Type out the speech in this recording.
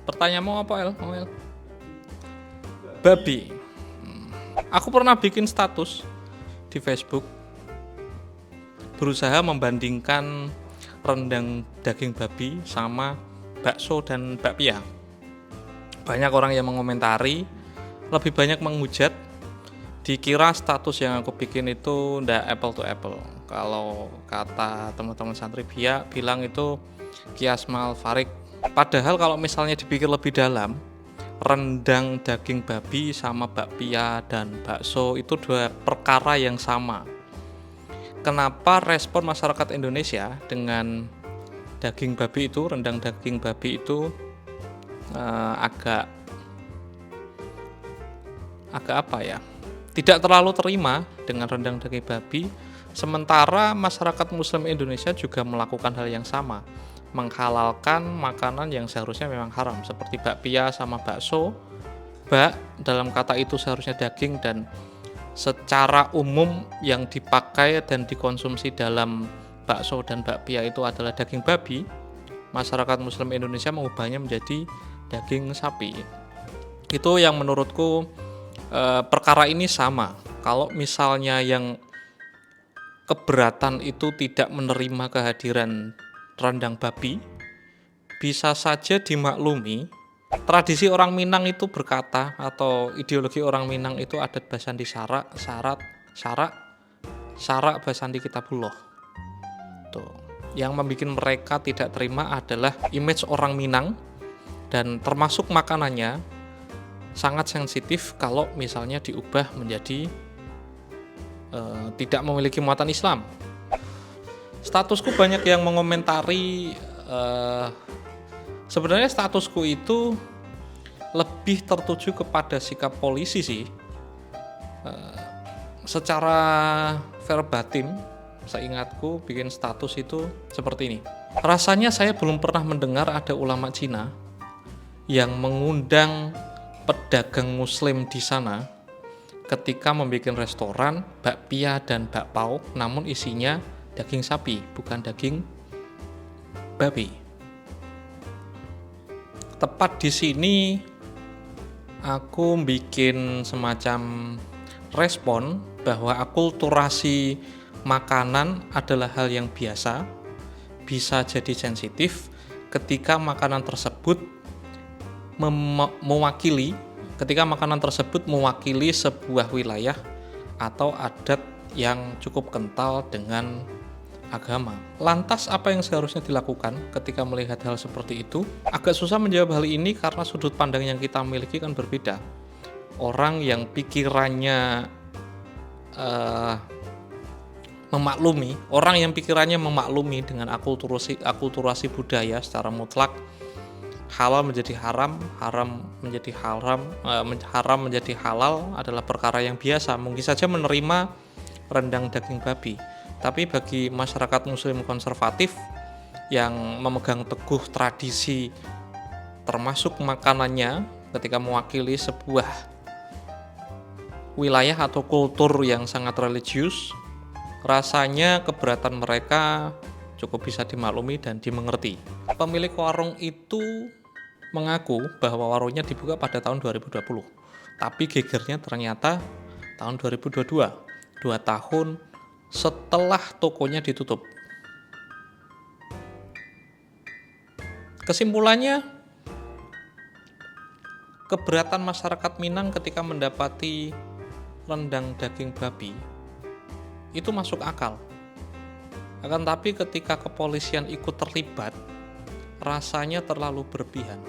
Pertanyaanmu apa, El? Babi. Aku pernah bikin status di Facebook berusaha membandingkan rendang daging babi sama bakso dan bakpia. Banyak orang yang mengomentari, lebih banyak menghujat, dikira status yang aku bikin itu ndak apple to apple. Kalau kata teman-teman santri bilang itu kias mal farik. Padahal kalau misalnya dipikir lebih dalam, rendang daging babi sama bakpia dan bakso itu dua perkara yang sama. Kenapa respon masyarakat Indonesia dengan daging babi itu, rendang daging babi itu agak apa ya? Tidak terlalu terima dengan rendang daging babi, sementara masyarakat Muslim Indonesia juga melakukan hal yang sama, menghalalkan makanan yang seharusnya memang haram seperti bakpia sama bakso. Dalam kata itu seharusnya daging, dan secara umum yang dipakai dan dikonsumsi dalam bakso dan bakpia itu adalah daging babi. Masyarakat Muslim Indonesia mengubahnya menjadi daging sapi. Itu yang menurutku perkara ini sama. Kalau misalnya yang keberatan itu tidak menerima kehadiran rendang babi, bisa saja dimaklumi. Tradisi orang Minang itu berkata, atau ideologi orang Minang itu adat basandi sarak basandi kitabullah. Tuh. Yang membuat mereka tidak terima adalah image orang Minang, dan termasuk makanannya sangat sensitif kalau misalnya diubah menjadi tidak memiliki muatan Islam. Statusku banyak yang mengomentari, sebenarnya statusku itu lebih tertuju kepada sikap polisi sih. Secara verbatim, seingatku bikin status itu seperti ini. Rasanya saya belum pernah mendengar ada ulama Cina yang mengundang pedagang muslim di sana ketika membuat restoran bakpia dan bakpao, namun isinya daging sapi, bukan daging babi. Tepat di sini aku bikin semacam respon bahwa akulturasi makanan adalah hal yang biasa, bisa jadi sensitif ketika makanan tersebut mewakili sebuah wilayah atau adat yang cukup kental dengan agama. Lantas apa yang seharusnya dilakukan ketika melihat hal seperti itu? Agak susah menjawab hal ini karena sudut pandang yang kita miliki kan berbeda. Orang yang pikirannya memaklumi dengan akulturasi budaya secara mutlak, halal menjadi haram, haram menjadi halal adalah perkara yang biasa, mungkin saja menerima rendang daging babi. Tapi bagi masyarakat muslim konservatif yang memegang teguh tradisi, termasuk makanannya ketika mewakili sebuah wilayah atau kultur yang sangat religius, rasanya keberatan mereka cukup bisa dimaklumi dan dimengerti. Pemilik warung itu mengaku bahwa warungnya dibuka pada tahun 2020, tapi gegernya ternyata tahun 2022, 2 tahun setelah tokonya ditutup. Kesimpulannya, keberatan masyarakat Minang ketika mendapati rendang daging babi itu masuk akal. Akan tapi ketika kepolisian ikut terlibat, rasanya terlalu berlebihan.